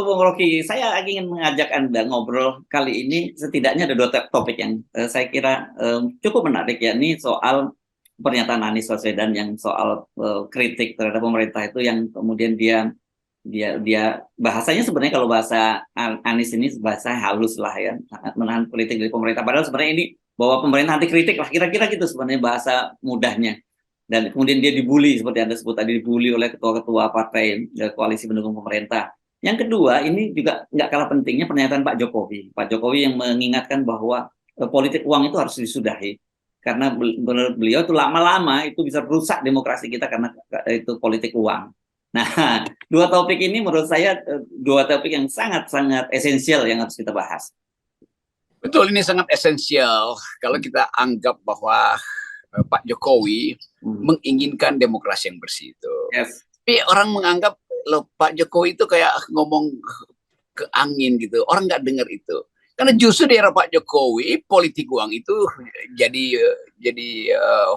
Bung Rocky, saya ingin mengajak Anda ngobrol kali ini. Setidaknya ada dua topik yang saya kira cukup menarik, ya. Ini soal pernyataan Anies Baswedan yang soal kritik terhadap pemerintah itu, yang kemudian dia bahasanya sebenarnya, kalau bahasa Anies ini bahasa halus lah, ya, sangat menahan kritik dari pemerintah. Padahal sebenarnya ini bahwa pemerintah anti kritik lah, kira-kira gitu sebenarnya bahasa mudahnya. Dan kemudian dia dibully, seperti Anda sebut tadi, dibully oleh ketua-ketua partai koalisi pendukung pemerintah. Yang kedua, ini juga nggak kalah pentingnya pernyataan Pak Jokowi. Pak Jokowi yang mengingatkan bahwa politik uang itu harus disudahi. Karena menurut beliau itu lama-lama itu bisa rusak demokrasi kita karena itu politik uang. Nah, dua topik ini menurut saya dua topik yang sangat-sangat esensial yang harus kita bahas. Betul, ini sangat esensial kalau kita anggap bahwa Pak Jokowi menginginkan demokrasi yang bersih itu. Yes. Tapi orang menganggap loh, Pak Jokowi itu kayak ngomong ke angin gitu. Orang nggak dengar itu. Karena justru di era Pak Jokowi politik uang itu jadi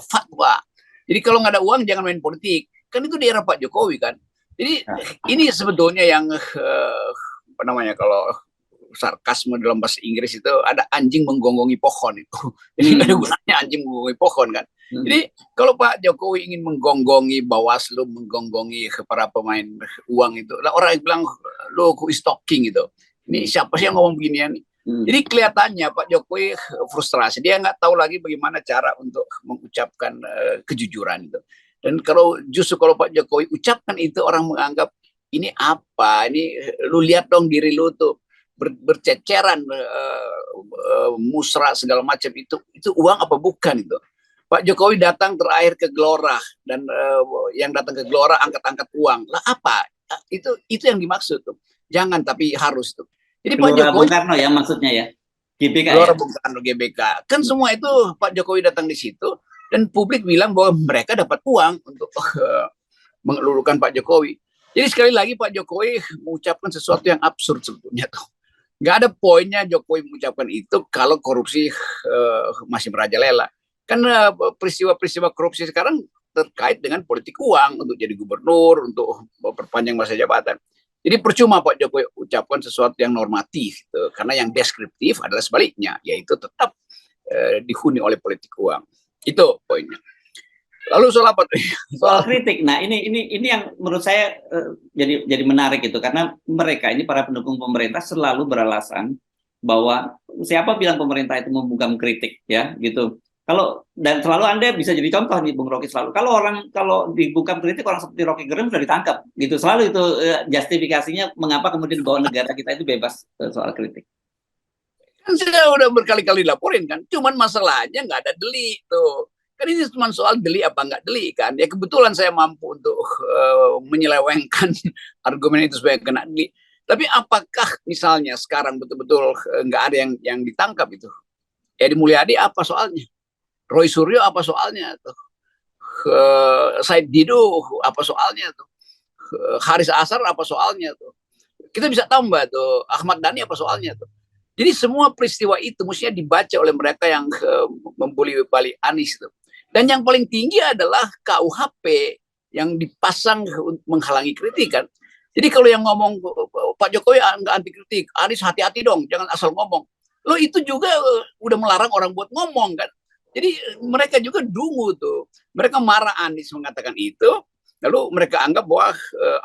fatwa. Jadi kalau nggak ada uang jangan main politik. Kan itu di era Pak Jokowi kan. Jadi ini sebetulnya yang apa namanya, kalau sarkasme dalam bahasa Inggris itu ada anjing menggonggongi pohon itu. Jadi nggak ada gunanya anjing menggonggongi pohon kan. Jadi kalau Pak Jokowi ingin menggonggongi Bawaslu, menggonggongi para pemain uang itu, lah orang bilang lo who is talking gitu. Ini siapa sih yang ngomong beginian? Jadi kelihatannya Pak Jokowi frustrasi. Dia nggak tahu lagi bagaimana cara untuk mengucapkan kejujuran itu. Dan justru kalau Pak Jokowi ucapkan itu, orang menganggap ini apa? Ini lu lihat dong diri lu tuh berceceran, musra segala macam, itu uang apa bukan itu? Pak Jokowi datang terakhir ke Gelora dan yang datang ke Gelora angkat-angkat uang. Lah apa? Itu yang dimaksud tuh. Jangan tapi harus tuh. Jadi Gelora Pak Jokowi Bung Karno ya maksudnya ya. GBK Gelora ya? Bung Karno GBK. Kan semua itu Pak Jokowi datang di situ dan publik bilang bahwa mereka dapat uang untuk mengelulukan Pak Jokowi. Jadi sekali lagi Pak Jokowi mengucapkan sesuatu yang absurd sebetulnya tuh. Nggak ada poinnya Jokowi mengucapkan itu kalau korupsi masih merajalela. Karena peristiwa-peristiwa korupsi sekarang terkait dengan politik uang, untuk jadi gubernur, untuk perpanjang masa jabatan. Jadi percuma Pak Jokowi ucapkan sesuatu yang normatif, gitu. Karena yang deskriptif adalah sebaliknya, yaitu tetap dihuni oleh politik uang. Itu poinnya. Lalu soal apa? Soal kritik. Nah, ini yang menurut saya jadi menarik itu, karena mereka ini para pendukung pemerintah selalu beralasan bahwa siapa bilang pemerintah itu membungkam kritik, ya, gitu. Dan selalu Anda bisa jadi contoh nih Bung Rocky, selalu kalau dibungkam kritik orang seperti Rocky Gerung sudah ditangkap, gitu. Selalu itu justifikasinya mengapa kemudian bahwa negara kita itu bebas soal kritik. Kan saya udah berkali-kali laporin kan, cuman masalahnya nggak ada delik tuh. Kan ini cuma soal delik apa nggak delik kan. Ya kebetulan saya mampu untuk menyelewengkan argumen itu supaya kena delik. Tapi apakah misalnya sekarang betul-betul nggak ada yang ditangkap itu? Edi Mulyadi apa soalnya? Roy Suryo apa soalnya tuh? Said Didu apa soalnya tuh? Haris Asar apa soalnya tuh? Kita bisa tambah tuh Ahmad Dhani apa soalnya tuh? Jadi semua peristiwa itu mestinya dibaca oleh mereka yang membuli balik Anies tuh. Dan yang paling tinggi adalah KUHP yang dipasang menghalangi kritikan. Jadi kalau yang ngomong Pak Jokowi nggak anti kritik, Anies hati-hati dong, jangan asal ngomong. Lo itu juga udah melarang orang buat ngomong kan. Jadi mereka juga dungu tuh. Mereka marah Anies mengatakan itu, lalu mereka anggap bahwa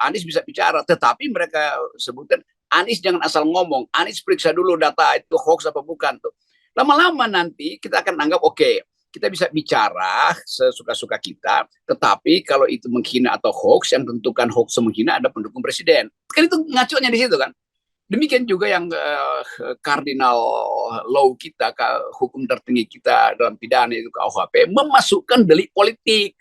Anies bisa bicara, tetapi mereka sebutkan Anies jangan asal ngomong, Anies periksa dulu data itu hoax apa bukan tuh. Lama-lama nanti kita akan anggap oke, kita bisa bicara sesuka-suka kita, tetapi kalau itu menghina atau hoax, yang tentukan hoax menghina ada pendukung presiden. Kan itu ngaconya di situ kan. Demikian juga yang cardinal law kita, hukum tertinggi kita dalam pidana itu KUHP, memasukkan delik politik.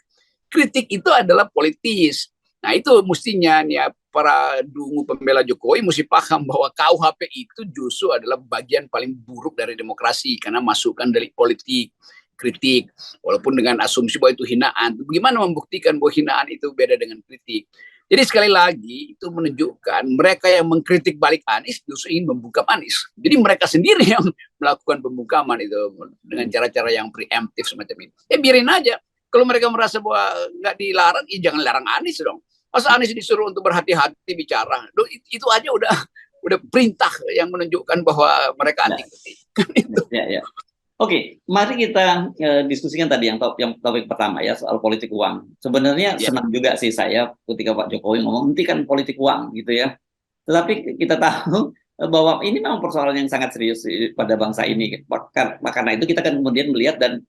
Kritik itu adalah politis. Nah itu mestinya nih para dungu pembela Jokowi mesti paham bahwa KUHP itu justru adalah bagian paling buruk dari demokrasi karena masukkan delik politik, kritik, walaupun dengan asumsi bahwa itu hinaan. Bagaimana membuktikan bahwa hinaan itu beda dengan kritik? Jadi sekali lagi itu menunjukkan mereka yang mengkritik balik Anies justru ingin membungkam Anies. Jadi mereka sendiri yang melakukan pembungkaman itu dengan cara-cara yang preemptif semacam itu. Ya biarin aja. Kalau mereka merasa bahwa nggak dilarang, ya jangan larang Anies dong. Masa Anies disuruh untuk berhati-hati bicara? Loh, itu aja udah udah perintah yang menunjukkan bahwa mereka anti kritik. Kan itu. Ya. Oke, mari kita diskusikan tadi yang topik pertama ya, soal politik uang. Sebenarnya Ya. senang juga sih saya ketika Pak Jokowi ngomong hentikan politik uang gitu ya. Tetapi kita tahu bahwa ini memang persoalan yang sangat serius pada bangsa ini. Karena itu kita kan kemudian melihat dan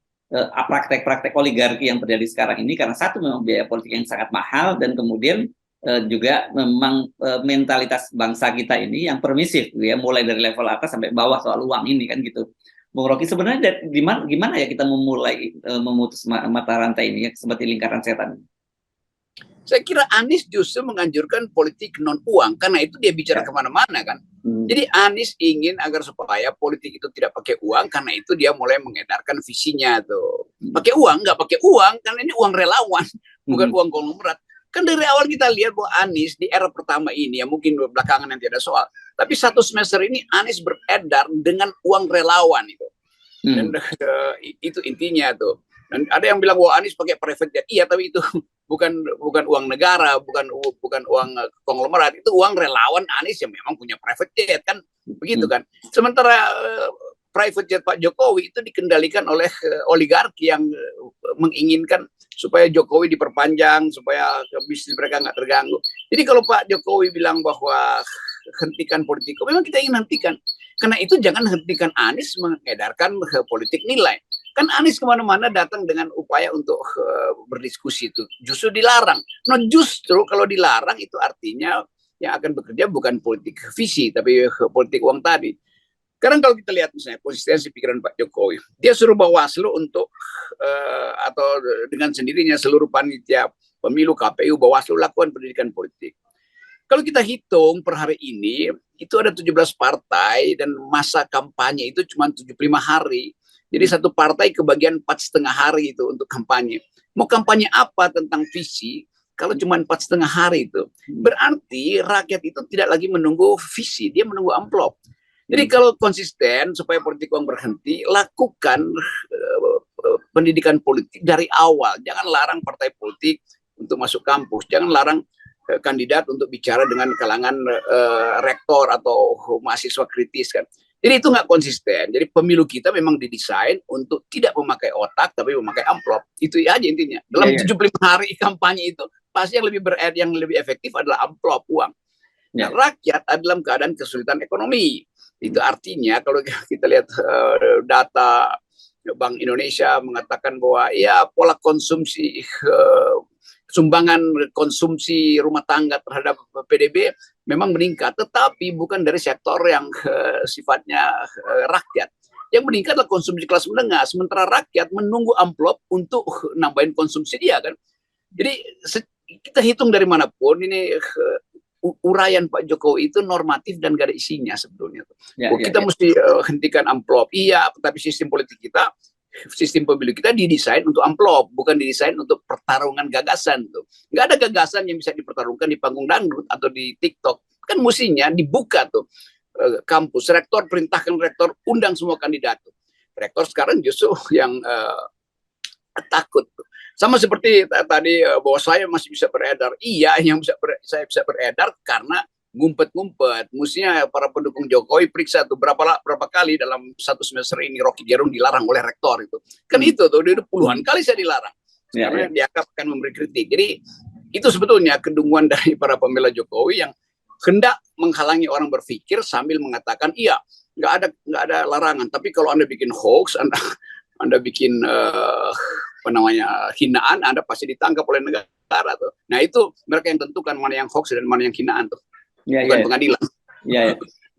praktek-praktek oligarki yang terjadi sekarang ini, karena satu memang biaya politik yang sangat mahal, dan kemudian juga memang mentalitas bangsa kita ini yang permisif gitu ya, mulai dari level atas sampai bawah soal uang ini kan gitu. Bung Rocky, sebenarnya gimana ya kita memulai memutus mata rantai ini ya, seperti lingkaran setan? Saya kira Anies justru menganjurkan politik non uang, karena itu dia bicara Ya. kemana-mana kan. Jadi Anies ingin agar supaya politik itu tidak pakai uang, karena itu dia mulai mengedarkan visinya tuh. Pakai uang, nggak pakai uang, karena ini uang relawan, bukan uang konglomerat. Kan dari awal kita lihat bahwa Anies di era pertama ini, ya mungkin belakangan nanti ada soal, tapi satu semester ini Anies beredar dengan uang relawan itu. Dan itu intinya tuh. Dan ada yang bilang bahwa Anies pakai private jet. Iya, tapi itu bukan uang negara, bukan uang konglomerat, itu uang relawan Anies yang memang punya private jet kan, begitu kan. Sementara private jet Pak Jokowi itu dikendalikan oleh oligarki yang menginginkan supaya Jokowi diperpanjang, supaya bisnis mereka nggak terganggu. Jadi kalau Pak Jokowi bilang bahwa hentikan politik, memang kita ingin hentikan. Karena itu jangan hentikan Anies mengedarkan politik nilai. Kan Anies kemana-mana datang dengan upaya untuk berdiskusi itu. Justru dilarang. Nah justru kalau dilarang itu artinya yang akan bekerja bukan politik visi, tapi politik uang tadi. Sekarang kalau kita lihat misalnya konsistensi pikiran Pak Jokowi, dia suruh Bawaslu untuk atau dengan sendirinya seluruh panitia pemilu KPU Bawaslu lakukan pendidikan politik. Kalau kita hitung per hari ini, itu ada 17 partai dan masa kampanye itu cuma 75 hari. Jadi satu partai kebagian 4,5 hari itu untuk kampanye. Mau kampanye apa tentang visi kalau cuma 4,5 hari itu? Berarti rakyat itu tidak lagi menunggu visi, dia menunggu amplop. Jadi kalau konsisten supaya politik uang berhenti, lakukan pendidikan politik dari awal. Jangan larang partai politik untuk masuk kampus. Jangan larang kandidat untuk bicara dengan kalangan rektor atau mahasiswa kritis kan. Jadi itu nggak konsisten. Jadi pemilu kita memang didesain untuk tidak memakai otak tapi memakai amplop. Itu aja intinya. Dalam 75 hari kampanye itu pasti yang lebih efektif adalah amplop uang. Nah, rakyat dalam keadaan kesulitan ekonomi. Itu artinya kalau kita lihat data Bank Indonesia mengatakan bahwa ya pola konsumsi sumbangan konsumsi rumah tangga terhadap PDB memang meningkat, tetapi bukan dari sektor yang sifatnya rakyat. Yang meningkat adalah konsumsi kelas menengah, sementara rakyat menunggu amplop untuk nambahin konsumsi dia kan. Jadi kita hitung dari manapun ini uraian Pak Jokowi itu normatif dan gak ada isinya sebetulnya. Kita mesti hentikan amplop, iya, tapi sistem politik kita, sistem pemilu kita didesain untuk amplop, bukan didesain untuk pertarungan gagasan tuh. Nggak ada gagasan yang bisa dipertarungkan di panggung dangdut atau di TikTok. Kan mestinya dibuka tuh kampus, rektor perintahkan rektor undang semua kandidat tuh. Rektor sekarang justru yang takut tuh. Sama seperti tadi bahwa saya masih bisa beredar. Iya, yang saya bisa beredar karena ngumpet-ngumpet. Mestinya para pendukung Jokowi periksa tuh berapa kali dalam satu semester ini Rocky Gerung dilarang oleh rektor itu. Kan itu tuh udah puluhan kali saya dilarang. Karena dianggap akan memberi kritik. Jadi itu sebetulnya kedunguan dari para pembela Jokowi yang hendak menghalangi orang berpikir sambil mengatakan iya, nggak ada larangan. Tapi kalau Anda bikin hoax, Anda bikin hinaan, Anda pasti ditangkap oleh negara tuh. Nah itu mereka yang tentukan mana yang hoax dan mana yang hinaan tuh. Bukan pengadilan.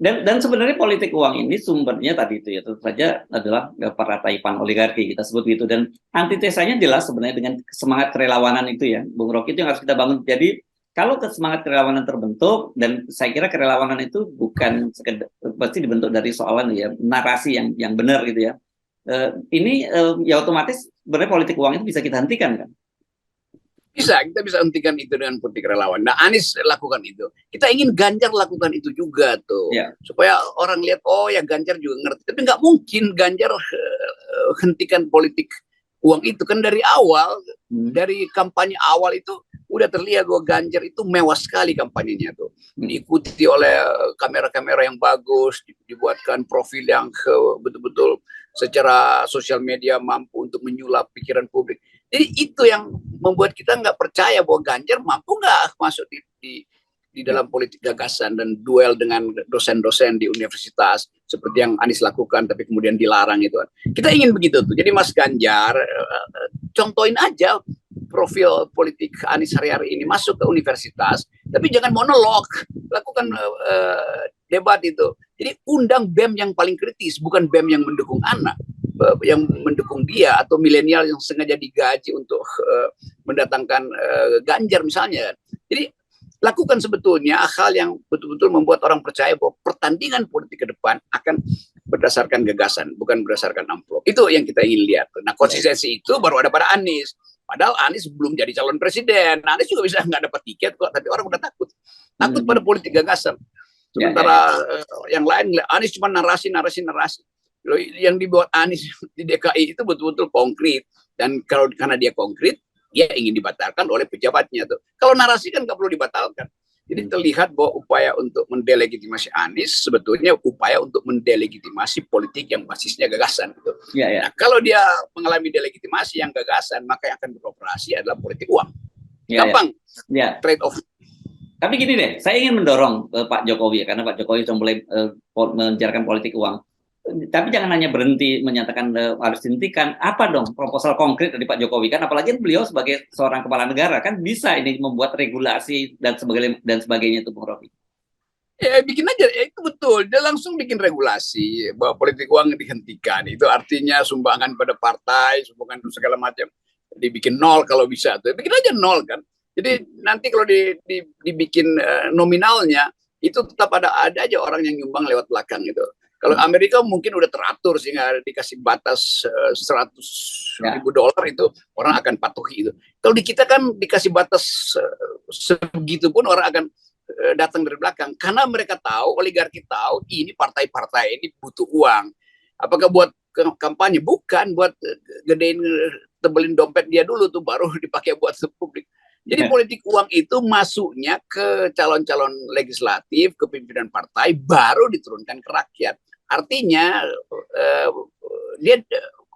Dan sebenarnya politik uang ini sumbernya tadi itu ya tentu saja adalah perrataipan oligarki, kita sebut gitu, dan antitesanya jelas sebenarnya dengan semangat kerelawanan itu ya, Bung Rocky, itu yang harus kita bangun. Jadi kalau semangat kerelawanan terbentuk, dan saya kira kerelawanan itu bukan sekedar pasti dibentuk dari soalan ya narasi yang benar gitu ya. Ini ya otomatis sebenarnya politik uang itu bisa kita hentikan kan? Kita bisa hentikan itu dengan politik relawan. Nah, Anies lakukan itu. Kita ingin Ganjar lakukan itu juga tuh. Supaya orang lihat, oh ya Ganjar juga ngerti. Tapi nggak mungkin Ganjar hentikan politik uang itu. Kan dari awal, dari kampanye awal itu, udah terlihat bahwa Ganjar itu mewah sekali kampanyenya tuh, diikuti oleh kamera-kamera yang bagus, dibuatkan profil yang betul-betul secara sosial media mampu untuk menyulap pikiran publik. Jadi itu yang membuat kita nggak percaya bahwa Ganjar mampu nggak masuk di dalam politik gagasan dan duel dengan dosen-dosen di universitas seperti yang Anies lakukan, tapi kemudian dilarang itu. Kita ingin begitu tuh. Jadi Mas Ganjar, contohin aja profil politik Anies hari-hari ini, masuk ke universitas, tapi jangan monolog, lakukan debat itu. Jadi undang BEM yang paling kritis, bukan BEM yang mendukung anak, yang mendukung dia atau milenial yang sengaja digaji untuk mendatangkan Ganjar misalnya. Jadi lakukan sebetulnya hal yang betul-betul membuat orang percaya bahwa pertandingan politik ke depan akan berdasarkan gagasan, bukan berdasarkan amplop. Itu yang kita ingin lihat. Nah, konsistensi itu baru ada pada Anies. Padahal Anies belum jadi calon presiden. Anies juga bisa nggak dapat tiket kok, tapi orang udah takut. Takut pada politik gagasan. Sementara yang lain, Anies cuma narasi. Yang dibuat Anies di DKI itu betul-betul konkret. Dan karena dia konkret, dia ingin dibatalkan oleh pejabatnya tuh. Kalau narasi kan nggak perlu dibatalkan. Jadi terlihat bahwa upaya untuk mendelegitimasi Anies sebetulnya upaya untuk mendelegitimasi politik yang basisnya gagasan. Gitu. Nah, kalau dia mengalami delegitimasi yang gagasan, maka yang akan beroperasi adalah politik uang. Gampang. Trade off. Tapi gini deh, saya ingin mendorong Pak Jokowi, karena Pak Jokowi sudah mulai menjalankan politik uang. Tapi jangan hanya berhenti menyatakan harus dihentikan. Apa dong proposal konkret dari Pak Jokowi? Kan apalagi beliau sebagai seorang kepala negara kan bisa ini membuat regulasi dan sebagainya itu, Bung Rocky. Ya bikin aja, ya, itu betul. Dia langsung bikin regulasi bahwa politik uang dihentikan. Itu artinya sumbangan pada partai, sumbangan segala macam dibikin nol kalau bisa. Tuh bikin aja nol kan. Jadi nanti kalau dibikin nominalnya itu tetap ada aja orang yang nyumbang lewat belakang gitu. Kalau Amerika mungkin udah teratur sehingga dikasih batas $100.000 itu orang akan patuhi itu. Kalau di kita kan dikasih batas segitu pun orang akan datang dari belakang karena mereka tahu, oligarki tahu ini partai-partai ini butuh uang. Apakah buat kampanye? Bukan, buat gedein tebelin dompet dia dulu tuh baru dipakai buat publik. Jadi politik uang itu masuknya ke calon-calon legislatif, ke pimpinan partai, baru diturunkan ke rakyat. Artinya dia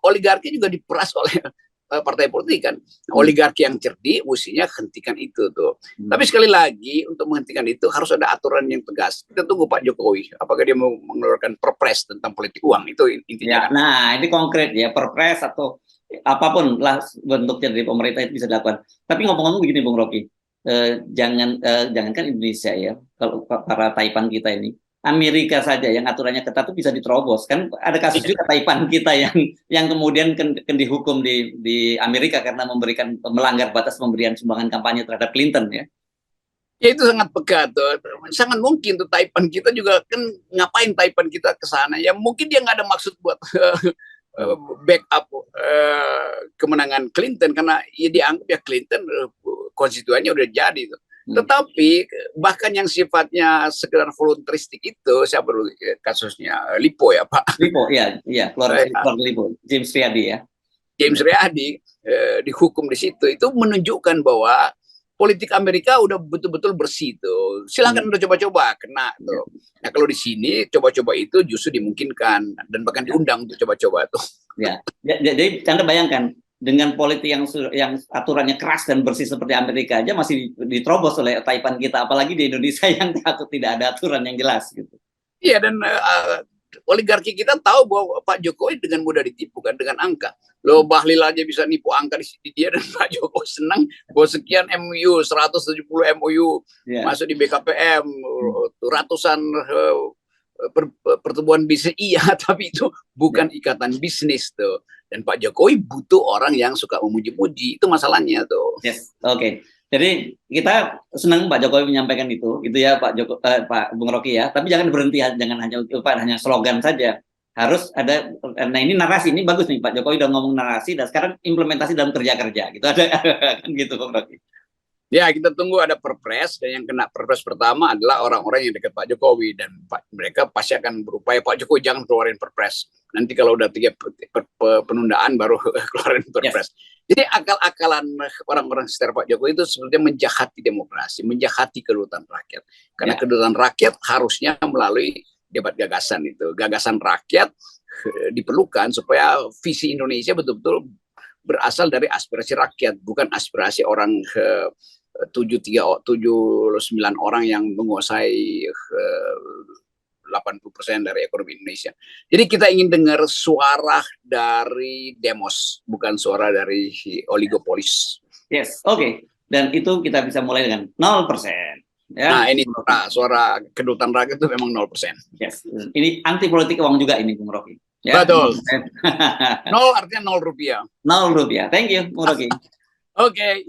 oligarki juga diperas oleh partai politik kan. Oligarki yang cerdik mestinya hentikan itu tuh. Tapi sekali lagi untuk menghentikan itu harus ada aturan yang tegas. Kita tunggu Pak Jokowi. Apakah dia mau mengeluarkan perpres tentang politik uang itu intinya. Ya, nah ini konkret ya, perpres atau apapun lah bentuknya dari pemerintah itu bisa dilakukan. Tapi ngomong-ngomong begini Bung Rocky, jangankan Indonesia ya, kalau para Taipan kita ini, Amerika saja yang aturannya ketat itu bisa diterobos kan. Ada kasus juga Taipan kita yang kemudian dihukum di Amerika karena melanggar batas pemberian sumbangan kampanye terhadap Clinton ya. Ya itu sangat peka tuh, sangat mungkin tuh Taipan kita juga kan ngapain Taipan kita ke sana ya, mungkin dia nggak ada maksud buat backup kemenangan Clinton karena ya dianggap ya Clinton konstituennya udah jadi tuh. Tetapi bahkan yang sifatnya sekedar voluntaristik itu siapa dulu kasusnya Lipo ya Pak? Lipo ya, keluarga Lipo, James Riyadi ya. James Riyadi dihukum di situ itu menunjukkan bahwa politik Amerika udah betul-betul bersih tuh. Silakan udah coba-coba kena tuh. Nah kalau di sini coba-coba itu justru dimungkinkan dan bahkan diundang untuk coba-coba tuh. Ya, jadi Anda bayangkan dengan politik yang aturannya keras dan bersih seperti Amerika aja masih diterobos oleh Taipan kita, apalagi di Indonesia yang takut tidak ada aturan yang jelas gitu. Iya dan oligarki kita tahu bahwa Pak Jokowi dengan mudah ditipu kan dengan angka. Loh Bahlil aja bisa nipu angka di dia dan Pak Jokowi senang bahwa sekian MOU, 170 MOU masuk di BKPM, ratusan pertemuan bisnis iya, tapi itu bukan ikatan bisnis tuh. Dan Pak Jokowi butuh orang yang suka memuji-muji, itu masalahnya tuh. Yes, oke. Jadi kita senang Pak Jokowi menyampaikan itu, gitu ya Pak Bung Rocky ya. Tapi jangan berhenti, jangan hanya slogan saja. Harus ada. Nah ini narasi ini bagus nih Pak Jokowi udah ngomong narasi dan sekarang implementasi dalam kerja-kerja gitu ada kan gitu Bung Rocky. Ya, kita tunggu ada perpres, dan yang kena perpres pertama adalah orang-orang yang dekat Pak Jokowi, dan mereka pasti akan berupaya, Pak Jokowi jangan keluarin perpres. Nanti kalau udah 3 penundaan baru keluarin perpres. Jadi akal-akalan orang-orang sekitar Pak Jokowi itu sebenarnya menjahati demokrasi, menjahati kedaulatan rakyat. Karena kedaulatan rakyat harusnya melalui debat gagasan itu. Gagasan rakyat diperlukan supaya visi Indonesia betul-betul berasal dari aspirasi rakyat, bukan aspirasi orang 79 orang yang menguasai 80% dari ekonomi Indonesia. Jadi kita ingin dengar suara dari demos, bukan suara dari oligopolis. Yes, oke. Dan itu kita bisa mulai dengan 0%. Ya. Nah, ini suara kedaulatan rakyat itu memang 0%. Yes. Ini anti politik uang juga ini, Bung Rocky. Ya? Betul. 0 artinya 0 rupiah. 0 rupiah. Thank you, Bung Rocky. Oke.